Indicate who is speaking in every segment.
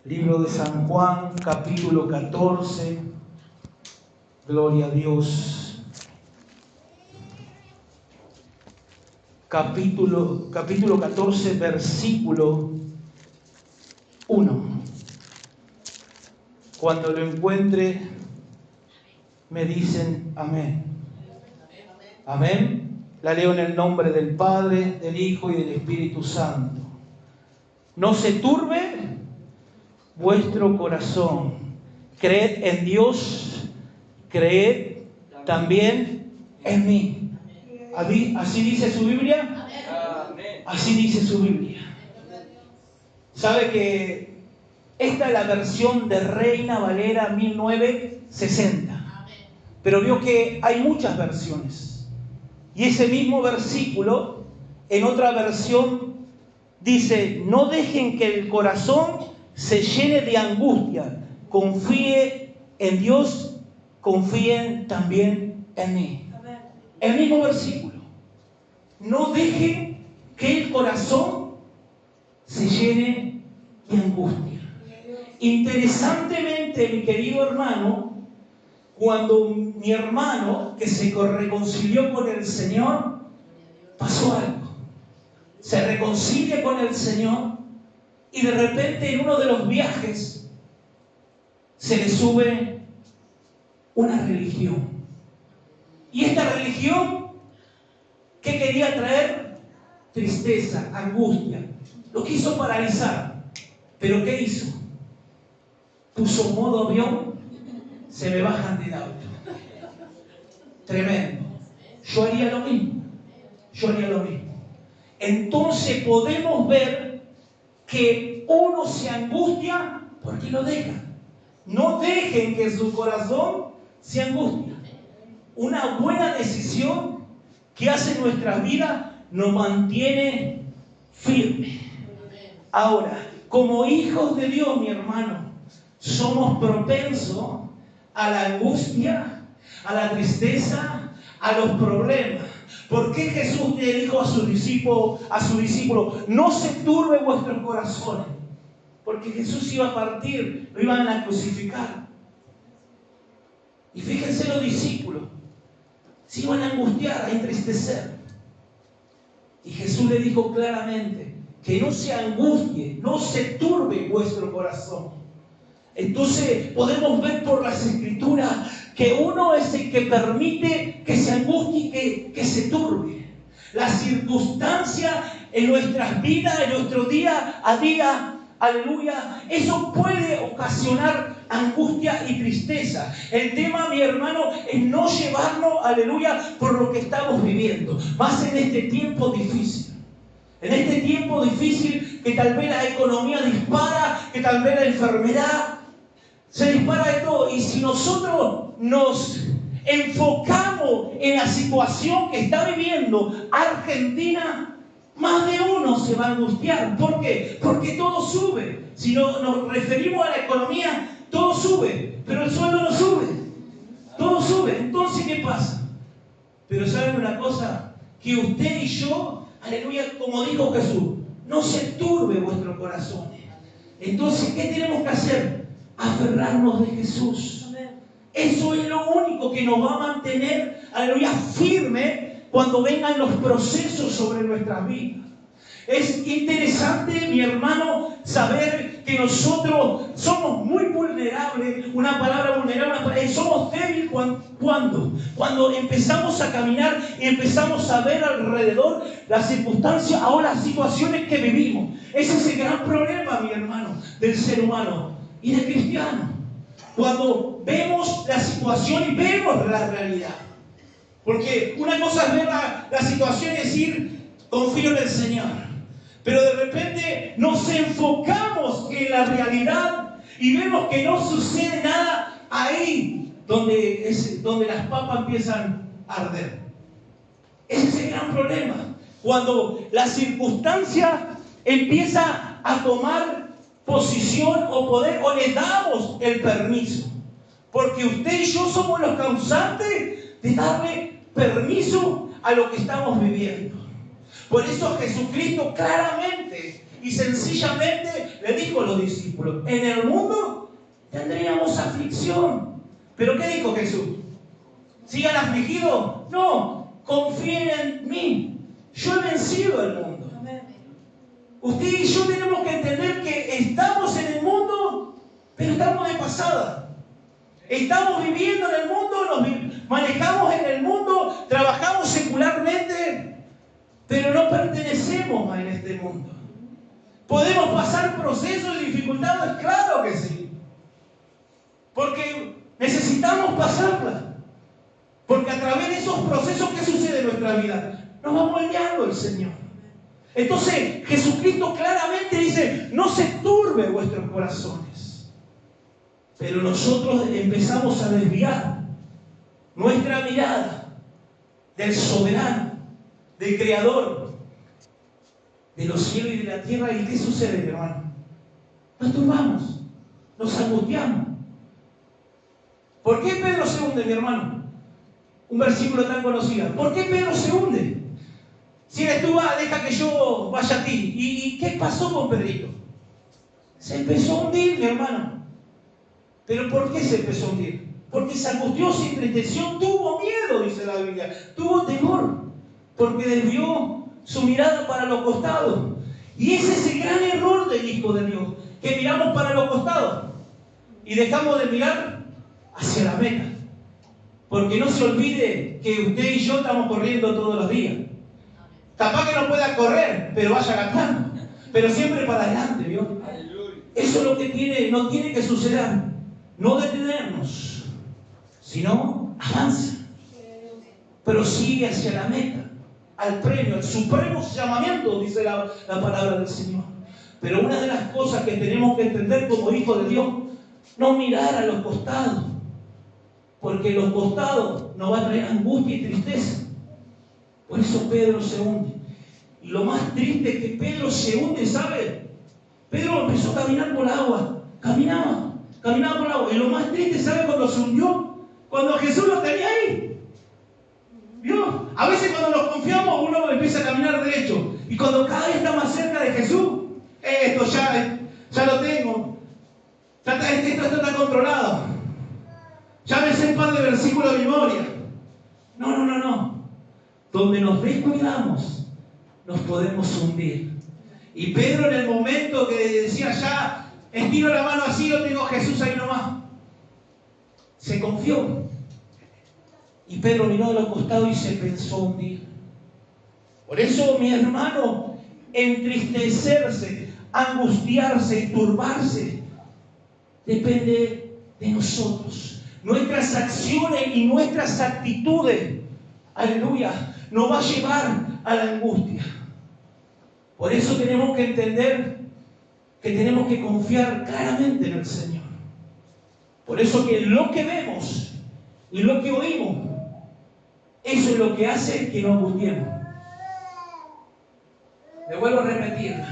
Speaker 1: Libro de San Juan, capítulo 14. Gloria a Dios. Capítulo 14, versículo 1. Cuando lo encuentre, me dicen amén. Amén. La leo en el nombre del Padre, del Hijo y del Espíritu Santo. No se turbe vuestro corazón. Creed en Dios, creed también en mí. ¿Así dice su Biblia? Así dice su Biblia. ¿Sabe que esta es la versión de Reina Valera 1960? Pero vio que hay muchas versiones. Y ese mismo versículo, en otra versión, dice: no dejen que el corazón se llene de angustia. Confíe en Dios, confíen también en mí. El mismo versículo. No dejen que el corazón se llene de angustia. Interesantemente, mi querido hermano, cuando mi hermano que se reconcilió con el Señor, pasó algo. Se reconcilia con el Señor y de repente en uno de los viajes se le sube una religión. Y esta religión, ¿qué quería traer? Tristeza, angustia. Lo quiso paralizar. ¿Pero qué hizo? Puso modo avión, se me bajan del auto. Tremendo. Yo haría lo mismo. Entonces podemos ver que uno se angustia porque lo deja. No dejen que su corazón se angustie. Una buena decisión que hace nuestra vida nos mantiene firmes. Ahora, como hijos de Dios, mi hermano, somos propensos a la angustia, a la tristeza, a los problemas. ¿Por qué Jesús le dijo a su discípulo, no se turbe vuestros corazones? Porque Jesús iba a partir, lo iban a crucificar. Y fíjense, los discípulos se iban a angustiar, a entristecer. Y Jesús le dijo claramente que no se angustie, no se turbe vuestro corazón. Entonces podemos ver por las Escrituras que uno es el que permite que se angustie, que se turbe. Las circunstancias en nuestras vidas, en nuestro día a día, aleluya, eso puede ocasionar angustia y tristeza. El tema, mi hermano, es no llevarnos, aleluya, por lo que estamos viviendo, más en este tiempo difícil. En este tiempo difícil que tal vez la economía dispara, que tal vez la enfermedad se dispara de todo. Y si nosotros nos enfocamos en la situación que está viviendo Argentina, más de uno se va a angustiar. ¿Por qué? Porque todo sube. Si nos referimos a la economía, todo sube, pero el sueldo no sube. Todo sube. Entonces, ¿qué pasa? Pero ¿saben una cosa? Que usted y yo, aleluya, como dijo Jesús, no se turbe vuestro corazón. Entonces, ¿qué tenemos que hacer? Aferrarnos de Jesús. Eso es lo único que nos va a mantener, aleluya, firme cuando vengan los procesos sobre nuestras vidas. Es interesante, mi hermano, saber que nosotros somos muy vulnerables. Una palabra vulnerable, somos débiles cuando empezamos a caminar y empezamos a ver alrededor las circunstancias o las situaciones que vivimos. Ese es el gran problema, mi hermano, del ser humano y del cristiano. Cuando vemos la situación y vemos la realidad. Porque una cosa es ver la situación y decir, confío en el Señor. Pero de repente nos enfocamos en la realidad y vemos que no sucede nada ahí donde las papas empiezan a arder. Ese es el gran problema. Cuando la circunstancia empieza a tomar posición o poder, o le damos el permiso. Porque usted y yo somos los causantes de darle permiso a lo que estamos viviendo. Por eso Jesucristo claramente y sencillamente le dijo a los discípulos: en el mundo tendríamos aflicción. ¿Pero qué dijo Jesús? ¿Sigan afligidos? No, confíen en mí. Yo he vencido el mundo. Usted y yo tenemos que entender que estamos en el mundo, pero estamos de pasada. Estamos viviendo en el mundo, nos manejamos en el mundo, trabajamos secularmente, pero no pertenecemos en este mundo. ¿Podemos pasar procesos y dificultades? Claro que sí. Porque necesitamos pasarlas. Porque a través de esos procesos, ¿qué sucede en nuestra vida? Nos va moldeando el Señor. Entonces, Jesucristo claramente dice: no se turbe vuestros corazones. Pero nosotros empezamos a desviar nuestra mirada del soberano, del creador de los cielos y de la tierra. ¿Y qué sucede, mi hermano? Nos turbamos, nos angustiamos. ¿Por qué Pedro se hunde, mi hermano? Un versículo tan conocido. ¿Por qué Pedro se hunde? Si eres tú, deja que yo vaya a ti. ¿Y qué pasó con Pedrito? Se empezó a hundir, mi hermano. ¿Pero por qué se empezó a hundir? Porque se angustió, se entristeció, tuvo miedo, dice la Biblia. Tuvo temor, porque desvió su mirada para los costados. Y ese es el gran error del Hijo de Dios, que miramos para los costados y dejamos de mirar hacia la meta. Porque no se olvide que usted y yo estamos corriendo todos los días. Capaz que no pueda correr, pero vaya gastando. Pero siempre para adelante, ¿vio? Eso es lo que no tiene que suceder. No detenernos, sino avanza. Pero sigue hacia la meta, al premio, al supremo llamamiento, dice la palabra del Señor. Pero una de las cosas que tenemos que entender como hijos de Dios, no mirar a los costados. Porque los costados nos van a traer angustia y tristeza. Por eso Pedro se hunde. Y lo más triste es que Pedro se hunde, ¿sabe? Pedro empezó a caminar por el agua. Caminaba por el agua. Y lo más triste, ¿sabe cuando se hundió? Cuando Jesús lo tenía ahí. ¿Vio? A veces cuando nos confiamos, uno empieza a caminar derecho. Y cuando cada vez está más cerca de Jesús, esto ya lo tengo. Esto está controlado. Ya me sé un par de versículos de memoria. No. Donde nos descuidamos, nos podemos hundir. Y Pedro, en el momento que decía: ya estiro la mano así, lo tengo a Jesús ahí nomás, se confió. Y Pedro miró a los costados y se pensó hundir. Por eso, mi hermano, entristecerse, angustiarse y turbarse depende de nosotros. Nuestras acciones y nuestras actitudes, aleluya, nos va a llevar a la angustia. Por eso tenemos que entender que tenemos que confiar claramente en el Señor. Por eso que lo que vemos y lo que oímos, eso es lo que hace que nos angustiemos. Me vuelvo a repetir.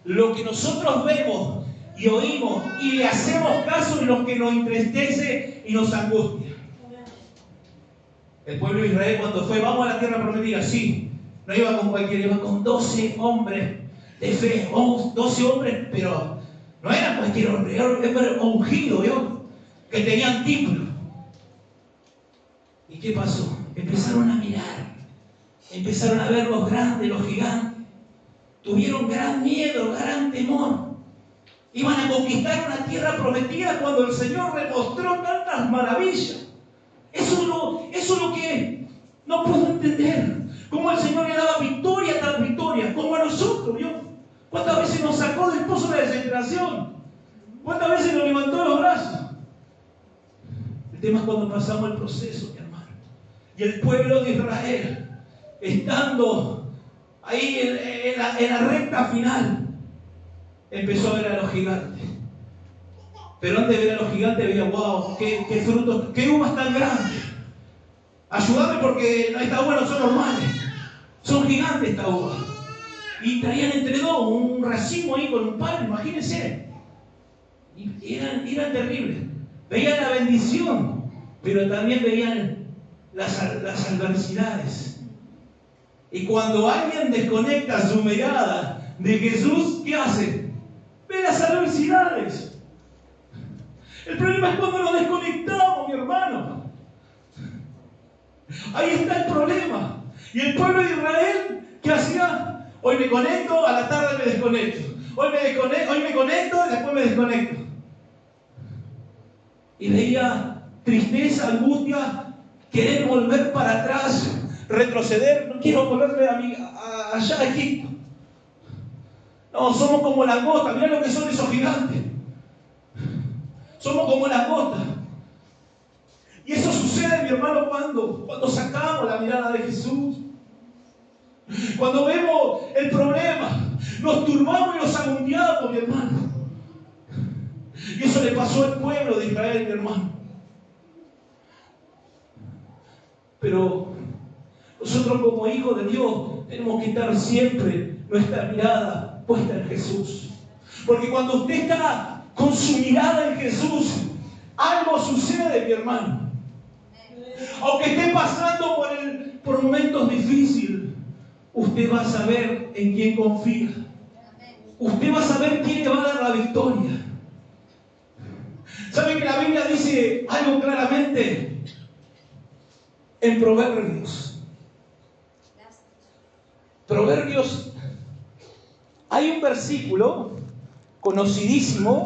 Speaker 1: Lo que nosotros vemos y oímos y le hacemos caso es lo que nos entristece y nos angustia. El pueblo de Israel, cuando fue: vamos a la tierra prometida, sí, no iba con cualquiera, iba con 12 hombres de fe, 12 hombres, pero no eran cualquier hombre, eran ungidos, ¿vio? Que tenían título. ¿Y qué pasó? Empezaron a mirar, empezaron a ver los grandes, los gigantes, tuvieron gran miedo, gran temor. Iban a conquistar una tierra prometida cuando el Señor les mostró tantas maravillas. Eso es lo que no puedo entender. Cómo el Señor le daba victoria tras victoria, como a nosotros, ¿vio? ¿Cuántas veces nos sacó del pozo de la desesperación? ¿Cuántas veces nos levantó los brazos? El tema es cuando pasamos el proceso, mi hermano. Y el pueblo de Israel, estando ahí en la recta final, empezó a ver a los gigantes. Pero antes de ver a los gigantes veía: wow, qué frutos, qué uvas tan grandes. Ayúdame porque estas uvas no son normales. Son gigantes estas uvas. Y traían entre dos un racimo ahí con un palo, imagínense. Y eran terribles. Veían la bendición, pero también veían las adversidades. Y cuando alguien desconecta su mirada de Jesús, ¿qué hace? Ve las adversidades. El problema es cuando nos desconectamos, mi hermano. Ahí está el problema. Y el pueblo de Israel, ¿qué hacía? Hoy me conecto, a la tarde me desconecto. Hoy me conecto, después me desconecto. Y veía tristeza, angustia, querer volver para atrás, retroceder. No quiero volverme allá a Egipto. No, somos como langostas. Mirá lo que son esos gigantes. Somos como langostas. Y eso sucede, mi hermano, cuando sacamos la mirada de Jesús. Cuando vemos el problema, nos turbamos y nos angustiamos, mi hermano. Y eso le pasó al pueblo de Israel, mi hermano. Pero nosotros como hijos de Dios tenemos que estar siempre nuestra mirada puesta en Jesús. Porque cuando usted está con su mirada en Jesús, algo sucede, mi hermano. Aunque esté pasando por momentos difíciles, usted va a saber en quién confía. Usted va a saber quién le va a dar la victoria. ¿Sabe que la Biblia dice algo claramente? En Proverbios. Proverbios, hay un versículo conocidísimo,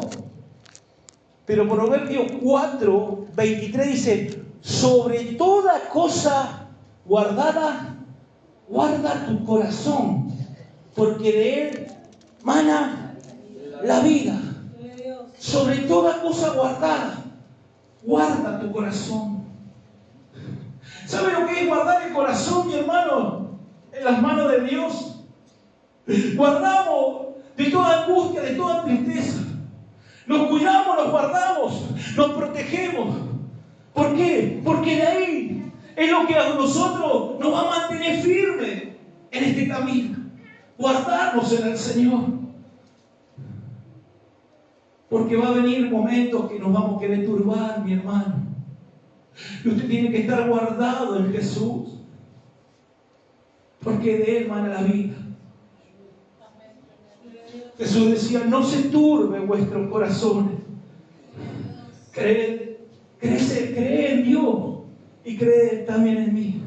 Speaker 1: pero Proverbios 4, 23 dice: sobre toda cosa guardada, guarda tu corazón, porque de él mana la vida. Sobre toda cosa guardada, guarda tu corazón. ¿Sabe lo que es guardar el corazón, mi hermano? En las manos de Dios. Guardamos de toda angustia, de toda tristeza. Nos cuidamos, nos guardamos, nos protegemos. ¿Por qué? Porque de ahí es lo que a nosotros nos va a mantener firmes en este camino. Guardarnos en el Señor. Porque va a venir momentos que nos vamos a querer turbar, mi hermano. Y usted tiene que estar guardado en Jesús. Porque de Él mana la vida. Jesús decía: no se turbe vuestros corazones. Cree en Dios y cree también en mí.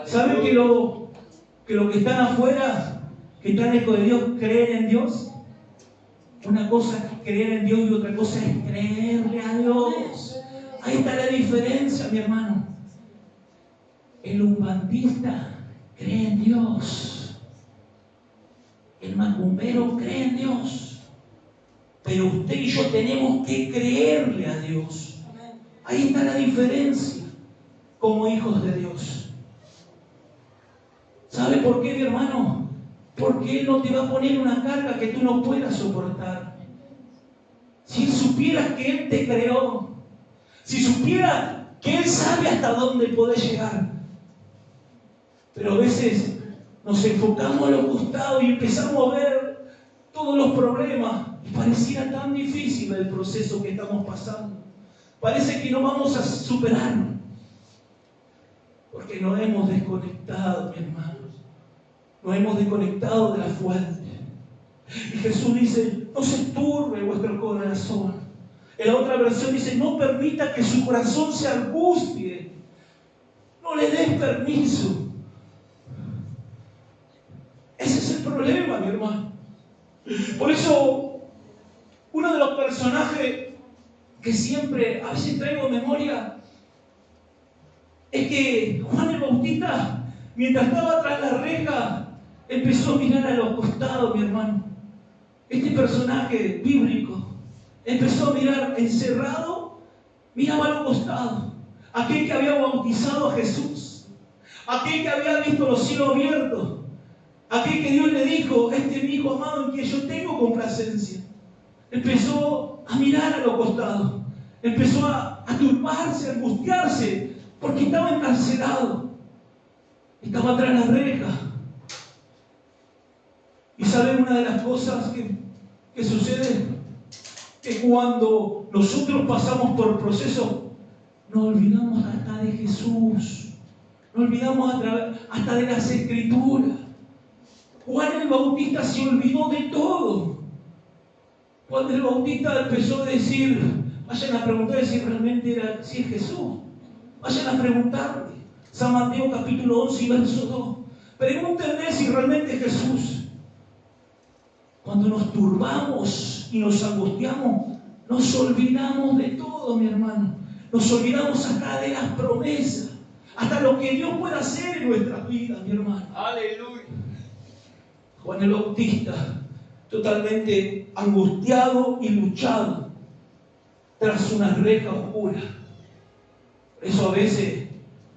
Speaker 1: ¿Sabe que los que están afuera, que están lejos de Dios, creen en Dios? Una cosa es creer en Dios y otra cosa es creerle a Dios. Ahí está la diferencia, mi hermano. El umbandista cree en Dios. El macumbero cree en Dios. Pero usted y yo tenemos que creerle a Dios. Ahí está la diferencia como hijos de Dios. ¿Sabe por qué, mi hermano? Porque Él no te va a poner una carga que tú no puedas soportar. Si supieras que Él te creó, si supieras que Él sabe hasta dónde podés llegar. Pero a veces nos enfocamos a los costados y empezamos a ver todos los problemas y pareciera tan difícil el proceso que estamos pasando. Parece que no vamos a superarlo porque nos hemos desconectado, mi hermano. Nos hemos desconectado de la fuente. Y Jesús dice: no se turbe vuestro corazón. En la otra versión dice: no permita que su corazón se angustie. No le des permiso. Ese es el problema, mi hermano. Por eso, uno de los personajes que siempre, a veces traigo en memoria, es que Juan el Bautista, mientras estaba tras la reja, empezó a mirar a los costados, mi hermano. Este personaje bíblico empezó a mirar encerrado, miraba a los costados. Aquel que había bautizado a Jesús, aquel que había visto los cielos abiertos, aquel que Dios le dijo: este es mi hijo amado en quien yo tengo complacencia. Empezó a mirar a los costados, empezó a turbarse, a angustiarse, porque estaba encarcelado, estaba tras la reja. Y saben, una de las cosas que sucede, que cuando nosotros pasamos por procesos, nos olvidamos hasta de Jesús, nos olvidamos hasta de las Escrituras. Juan el Bautista se olvidó de todo. Juan el Bautista empezó a decir, vayan a preguntar si realmente era, si es Jesús. Vayan a preguntarle. San Mateo capítulo 11 y verso 2. Pregúntenle si realmente es Jesús. Cuando nos turbamos y nos angustiamos, nos olvidamos de todo, mi hermano. Nos olvidamos hasta de las promesas, hasta lo que Dios puede hacer en nuestras vidas, mi hermano. Aleluya. Juan el Bautista, totalmente angustiado y luchado tras una reja oscura. Por eso a veces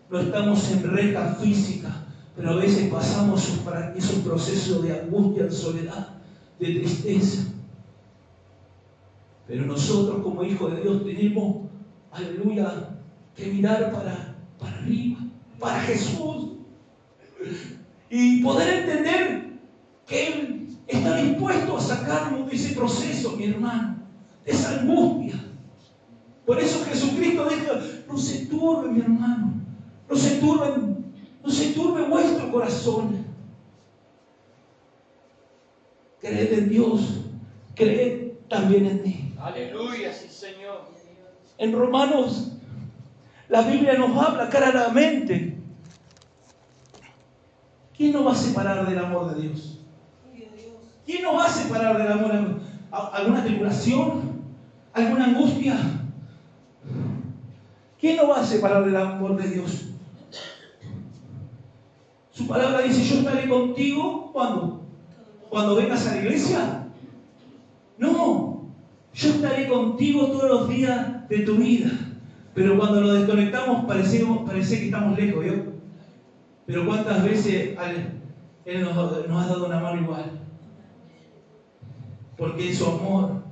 Speaker 1: no estamos en reja física, pero a veces pasamos esos procesos de angustia, de soledad, de tristeza. Pero nosotros como hijos de Dios tenemos, aleluya, que mirar para arriba, para Jesús, y poder entender que Él está dispuesto a sacarnos de ese proceso, mi hermano, de esa angustia. Por eso Jesucristo dijo, no se turbe, mi hermano, no se turbe vuestro corazón. Creed en Dios, creed también en mí.
Speaker 2: Aleluya, sí, Señor.
Speaker 1: En Romanos, la Biblia nos habla claramente. ¿Quién nos va a separar del amor de Dios? ¿Quién nos va a separar del amor de Dios? ¿Alguna tribulación? ¿Alguna angustia? ¿Quién nos va a separar del amor de Dios? Su palabra dice, yo estaré contigo, ¿cuándo? ¿Cuando vengas a la iglesia? No, yo estaré contigo todos los días de tu vida. Pero cuando nos desconectamos parece que estamos lejos, ¿vio? Pero ¿cuántas veces Él nos ha dado una mano igual? Porque su amor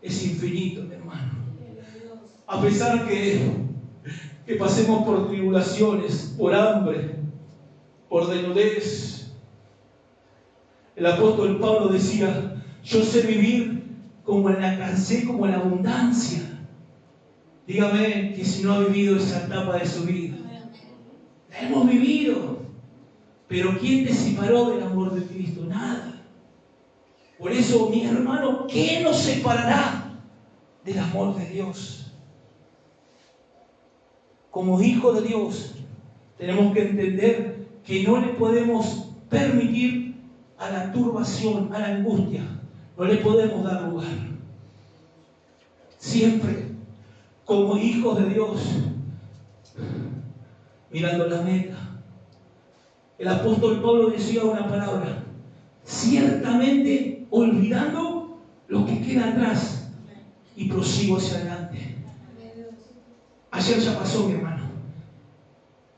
Speaker 1: es infinito, mi hermano. A pesar que pasemos por tribulaciones, por hambre, por desnudez. El apóstol Pablo decía, yo sé vivir como en la escasez, como en la abundancia. Dígame que si no ha vivido esa etapa de su vida. La hemos vivido. Pero ¿quién te separó del amor de Cristo? Nada. Por eso, mi hermano, ¿qué nos separará del amor de Dios? Como hijos de Dios, tenemos que entender que no le podemos permitir a la turbación, a la angustia, no le podemos dar lugar. Siempre, como hijos de Dios, mirando la meta. El apóstol Pablo decía una palabra, ciertamente olvidando lo que queda atrás y prosigo hacia adelante. Ayer ya pasó, mi hermano.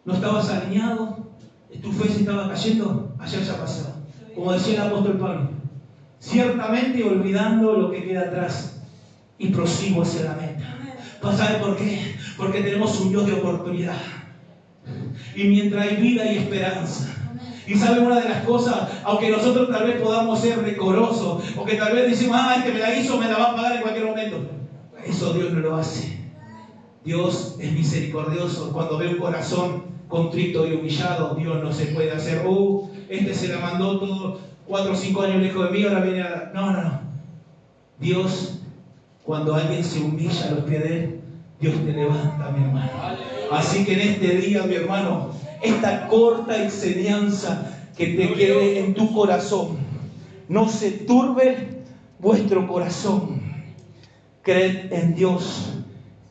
Speaker 1: No estabas alineado, tu fe se estaba cayendo, ayer ya pasó. Como decía el apóstol Pablo, ciertamente olvidando lo que queda atrás y prosigo hacia la meta. ¿Sabe por qué? Porque tenemos un Dios de oportunidad. Y mientras hay vida hay esperanza. Y sabe una de las cosas, aunque nosotros tal vez podamos ser decorosos, o que tal vez decimos, este me la hizo, me la va a pagar en cualquier momento. Eso Dios no lo hace. Dios es misericordioso. Cuando ve un corazón contrito y humillado, Dios no se puede hacer, este se la mandó todo 4 o 5 años lejos de mí, ahora viene a... No. Dios, cuando alguien se humilla a los pies de Él, Dios te levanta, mi hermano. Así que en este día, mi hermano, esta corta enseñanza que te quede en tu corazón. No se turbe vuestro corazón. Creed en Dios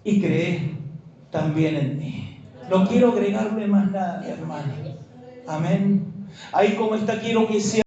Speaker 1: y creed también en mí. No quiero agregarle más nada, mi hermano. Amén. Ahí como está, quiero que sea